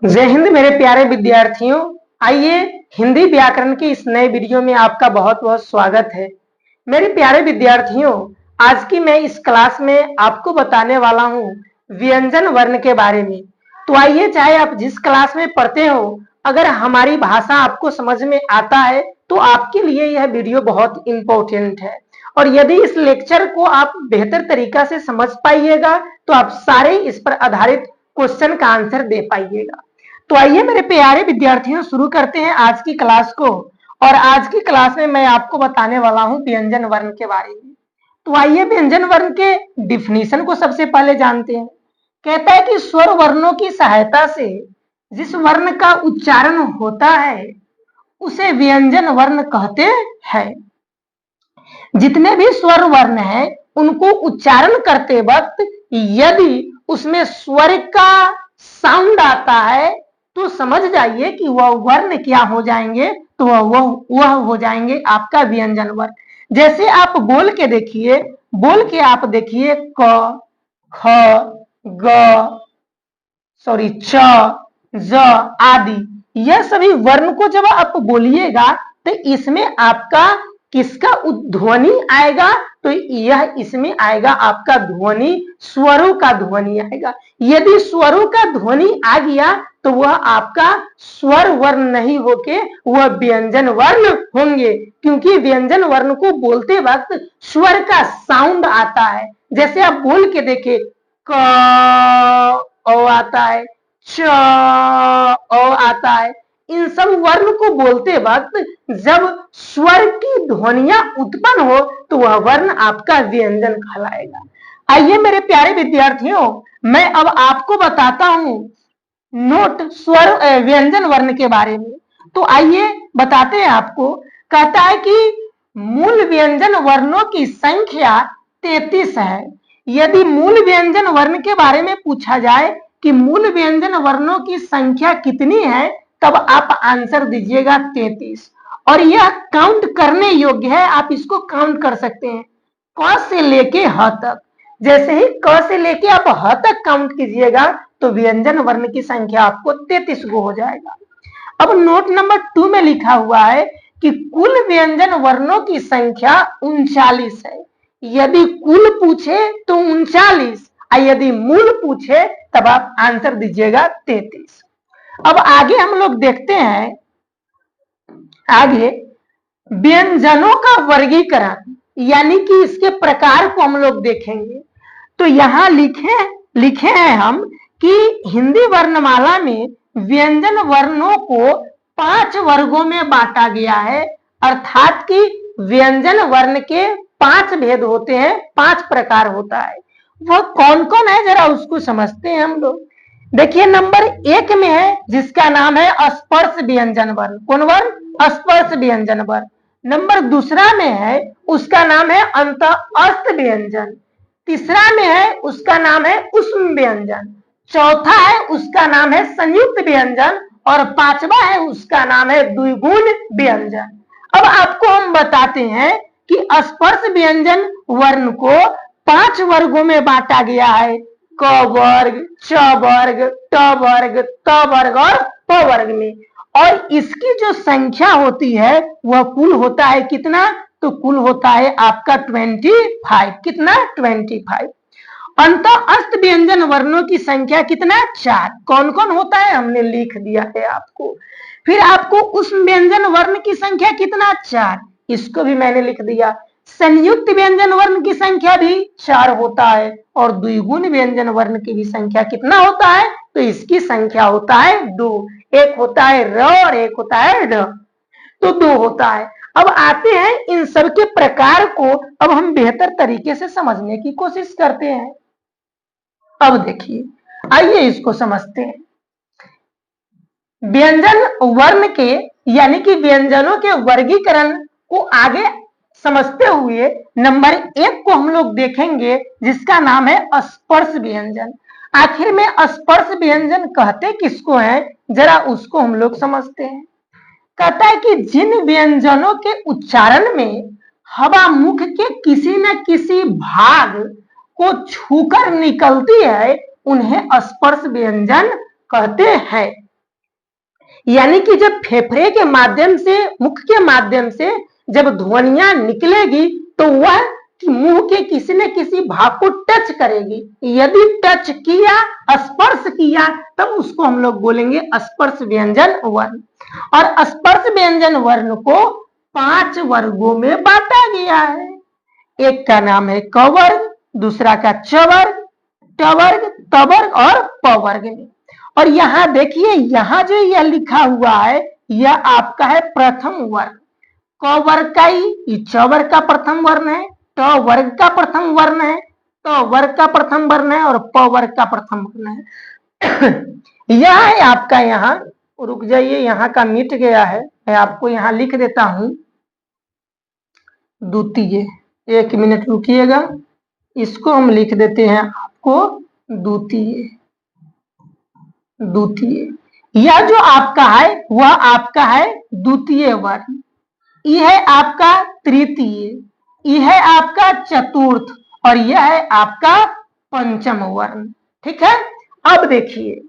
जय हिंद मेरे प्यारे विद्यार्थियों। आइए हिंदी व्याकरण के इस नए वीडियो में आपका बहुत बहुत स्वागत है। मेरे प्यारे विद्यार्थियों, आज की मैं इस क्लास में आपको बताने वाला हूं व्यंजन वर्ण के बारे में। तो आइए, चाहे आप जिस क्लास में पढ़ते हो, अगर हमारी भाषा आपको समझ में आता है तो आपके लिए यह वीडियो बहुत इंपॉर्टेंट है। और यदि इस लेक्चर को आप बेहतर तरीका से समझ पाइएगा तो आप सारे इस पर आधारित क्वेश्चन का आंसर दे पाइएगा। तो आइए मेरे प्यारे विद्यार्थियों, शुरू करते हैं आज की क्लास को। और आज की क्लास में मैं आपको बताने वाला हूं व्यंजन वर्ण के बारे में। तो आइए व्यंजन वर्ण के डिफिनीशन को सबसे पहले जानते हैं। कहता है कि स्वर वर्णों की सहायता से जिस वर्ण का उच्चारण होता है उसे व्यंजन वर्ण कहते हैं। जितने भी स्वर वर्ण हैं उनको उच्चारण करते वक्त यदि उसमें स्वर का साउंड आता है तो समझ जाइए कि वह वर्ण क्या हो जाएंगे, तो वह हो जाएंगे आपका व्यंजन वर्ण। जैसे आप बोल के देखिए, क, ख, ग, च, ज आदि, यह सभी वर्ण को जब आप बोलिएगा तो इसमें आपका किसका ध्वनि आएगा, तो यह इसमें आएगा आपका ध्वनि, स्वरों का ध्वनि आएगा। यदि स्वरों का ध्वनि आ गया तो वह आपका स्वर वर्ण नहीं होके वह व्यंजन वर्ण होंगे, क्योंकि व्यंजन वर्ण को बोलते वक्त स्वर का साउंड आता है। जैसे आप बोल के देखे, क ओ आता है, च ओ आता है। इन सब वर्ण को बोलते वक्त जब स्वर की ध्वनियां उत्पन्न हो तो वह वर्ण आपका व्यंजन कहलाएगा। आइए मेरे प्यारे विद्यार्थियों, मैं अब आपको बताता हूं नोट स्वर व्यंजन वर्ण के बारे में। तो आइए बताते हैं आपको। कहता है कि मूल व्यंजन वर्णों की संख्या 33 है। यदि मूल व्यंजन वर्ण के बारे में पूछा जाए कि मूल व्यंजन वर्णों की संख्या कितनी है, तब आप आंसर दीजिएगा 33। और यह काउंट करने योग्य है, आप इसको काउंट कर सकते हैं क से लेके ह तक। जैसे ही क से लेके आप ह तक काउंट कीजिएगा तो व्यंजन वर्ण की संख्या आपको 33 को हो जाएगा। अब नोट नंबर 2 में लिखा हुआ है कि कुल व्यंजन वर्णों की संख्या 39 है। यदि कुल पूछे तो 39, और यदि मूल पूछे तब आप आंसर दीजिएगा 33। अब आगे हम लोग देखते हैं, आगे व्यंजनों का वर्गीकरण, यानी कि इसके प्रकार को हम लोग देखेंगे। तो यहां लिखे हैं हम कि हिंदी वर्णमाला में व्यंजन वर्णों को 5 वर्गों में बांटा गया है। अर्थात कि व्यंजन वर्ण के 5 भेद होते हैं, 5 प्रकार होता है। वह कौन कौन है जरा उसको समझते हैं हम लोग। देखिए नंबर 1 में है जिसका नाम है स्पर्श व्यंजन वर्ण। कौन वर्ण? स्पर्श व्यंजन वर्ण। नंबर दूसरा में है उसका नाम है अंतःस्थ व्यंजन। तीसरा में है उसका नाम है उष्म व्यंजन। चौथा है उसका नाम है संयुक्त व्यंजन। और पांचवा है उसका नाम है द्विगुण व्यंजन। अब आपको हम बताते हैं कि स्पर्श व्यंजन वर्ण को 5 वर्गों में बांटा गया है। क वर्ग, च वर्ग, ट वर्ग, त वर्ग और प वर्ग में। और इसकी जो संख्या होती है वह कुल होता है कितना, तो कुल होता है आपका 25। कितना? 25। अंतःस्थ व्यंजन वर्णों की संख्या कितना? 4। कौन कौन होता है हमने लिख दिया है आपको। फिर आपको उस व्यंजन वर्ण की संख्या कितना? 4, इसको भी मैंने लिख दिया। संयुक्त व्यंजन वर्ण की संख्या भी 4 होता है। और द्विगुण व्यंजन वर्ण की भी संख्या कितना होता है, तो इसकी संख्या होता है 2। एक होता है र और एक होता है ढ, तो 2 होता है। अब आते हैं इन सब के प्रकार को अब हम बेहतर तरीके से समझने की कोशिश करते हैं। अब देखिए, आइए इसको समझते हैं। व्यंजन वर्ण के यानी कि व्यंजनों के वर्गीकरण को आगे समझते हुए नंबर 1 को हम लोग देखेंगे जिसका नाम है स्पर्श व्यंजन। आखिर में स्पर्श व्यंजन कहते किसको हैं, जरा उसको हम लोग समझते हैं। कहता है कि जिन व्यंजनों के उच्चारण में हवा मुख के किसी न किसी भाग को छूकर निकलती है उन्हें स्पर्श व्यंजन कहते हैं। यानी कि जब फेफड़े के माध्यम से, मुख के माध्यम से जब ध्वनियां निकलेगी तो वह मुंह के किसी न किसी भाग को टच करेगी। यदि टच किया, स्पर्श किया, तब उसको हम लोग बोलेंगे स्पर्श व्यंजन वर्ण। और स्पर्श व्यंजन वर्ण को 5 वर्गों में बांटा गया है। एक का नाम है क वर्ग, दूसरा का च वर्ग, ट वर्ग, त वर्ग और प वर्ग में। और यहाँ देखिए, यहाँ जो यह लिखा हुआ है यह आपका है प्रथम वर्ग। क वर्ग का ही च वर्ग का प्रथम वर्ण है, ट वर्ग का प्रथम वर्ण है, त वर्ग का प्रथम वर्ण है और प वर्ग का प्रथम वर्ण है। यह है आपका, यहाँ रुक जाइए, यहाँ का मिट गया है, मैं आपको यहाँ लिख देता हूं द्वितीय। 1 मिनट रुकिएगा, इसको हम लिख देते हैं आपको द्वितीय। द्वितीय यह जो आपका है वह आपका है द्वितीय वर्ण। यह है आपका तृतीय, यह है आपका चतुर्थ और यह है आपका पंचम वर्ण। ठीक है, अब देखिए,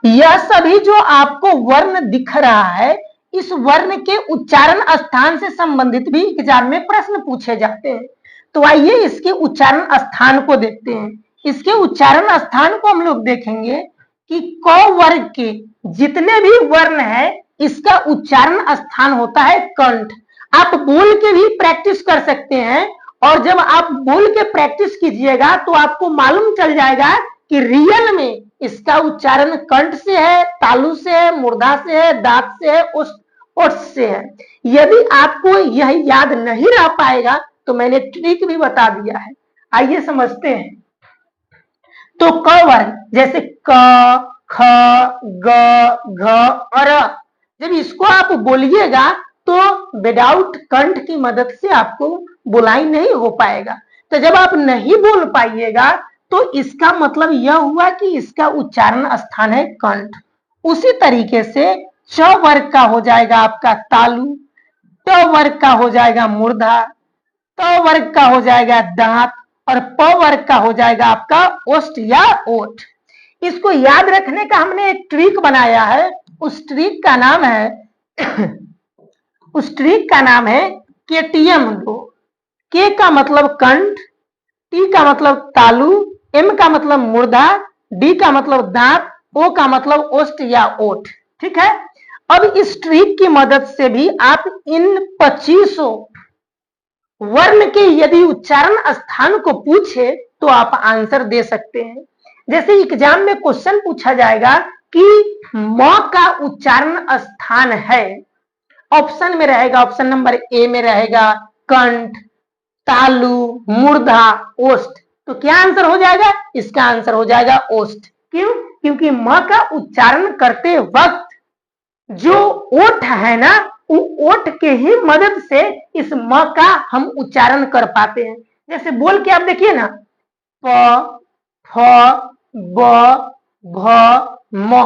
यह सभी जो आपको वर्ण दिख रहा है, इस वर्ण के उच्चारण स्थान से संबंधित भी एग्जाम में प्रश्न पूछे जाते हैं। तो आइए इसके उच्चारण स्थान को देखते हैं। इसके उच्चारण स्थान को हम लोग देखेंगे कि क वर्ग के जितने भी वर्ण है इसका उच्चारण स्थान होता है कंठ। आप बोल के भी प्रैक्टिस कर सकते हैं, और जब आप बोल के प्रैक्टिस कीजिएगा तो आपको मालूम चल जाएगा कि रियल में इसका उच्चारण कंठ से है, तालु से है, मूर्धा से है, दांत से है, ओठ से है। यदि आपको यह याद नहीं रह पाएगा तो मैंने ट्रिक भी बता दिया है, आइए समझते हैं। तो क वर्ग जैसे क, ख, ग, घ और जब इसको आप बोलिएगा तो विदाउट कंठ की मदद से आपको बुलाई नहीं हो पाएगा। तो जब आप नहीं बोल पाइएगा तो इसका मतलब यह हुआ कि इसका उच्चारण स्थान है कंठ। उसी तरीके से च वर्ग का हो जाएगा आपका तालु, ट वर्ग का हो जाएगा मूर्धा, त वर्ग का हो जाएगा दांत और प वर्ग का हो जाएगा आपका ओष्ठ या ओठ। इसको याद रखने का हमने एक ट्रिक बनाया है, उस ट्रिक का नाम है केटीएम 2। के का मतलब कंठ, टी का मतलब तालु, एम का मतलब मूर्धा, डी का मतलब दांत, ओ का मतलब ओष्ठ या ओठ। ठीक है, अब इस ट्रिक की मदद से भी आप इन 25 वर्ण के यदि उच्चारण स्थान को पूछे तो आप आंसर दे सकते हैं। जैसे एग्जाम में क्वेश्चन पूछा जाएगा कि म का उच्चारण स्थान है, ऑप्शन में रहेगा, ऑप्शन नंबर ए में रहेगा कंठ, तालु, मूर्धा, ओष्ठ, तो क्या आंसर हो जाएगा? इसका आंसर हो जाएगा ओष्ठ। क्यों? क्योंकि म का उच्चारण करते वक्त जो ओठ है ना, ओठ के ही मदद से इस म का हम उच्चारण कर पाते हैं। जैसे बोल के आप देखिए ना, प, फ, ब, भ, म,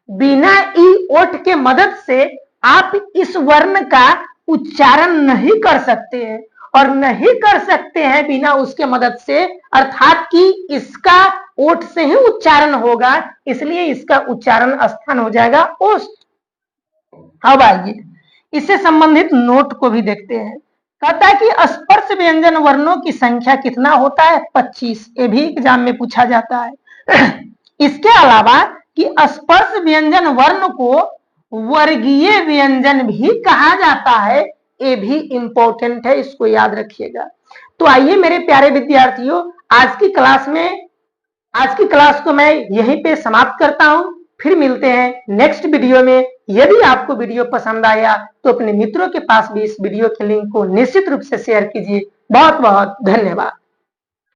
बिना ई ओठ के मदद से आप इस वर्ण का उच्चारण नहीं कर सकते हैं, और नहीं कर सकते हैं बिना उसके मदद से, अर्थात कि इसका ओठ से ही उच्चारण होगा, इसलिए इसका उच्चारण स्थान हो जाएगा ओष्ठ। अब आइए इससे संबंधित नोट को भी देखते हैं। कहता है कि स्पर्श व्यंजन वर्णों की संख्या कितना होता है? 25। ये भी एग्जाम में पूछा जाता है। इसके अलावा कि स्पर्श व्यंजन वर्ण को वर्गीय व्यंजन भी कहा जाता है, ये भी इंपॉर्टेंट है, इसको याद रखिएगा। तो आइए मेरे प्यारे विद्यार्थियों, आज की क्लास को मैं यहीं पे समाप्त करता हूं। फिर मिलते हैं नेक्स्ट वीडियो में। यदि आपको वीडियो पसंद आया तो अपने मित्रों के पास भी इस वीडियो के लिंक को निश्चित रूप से शेयर कीजिए। बहुत बहुत धन्यवाद।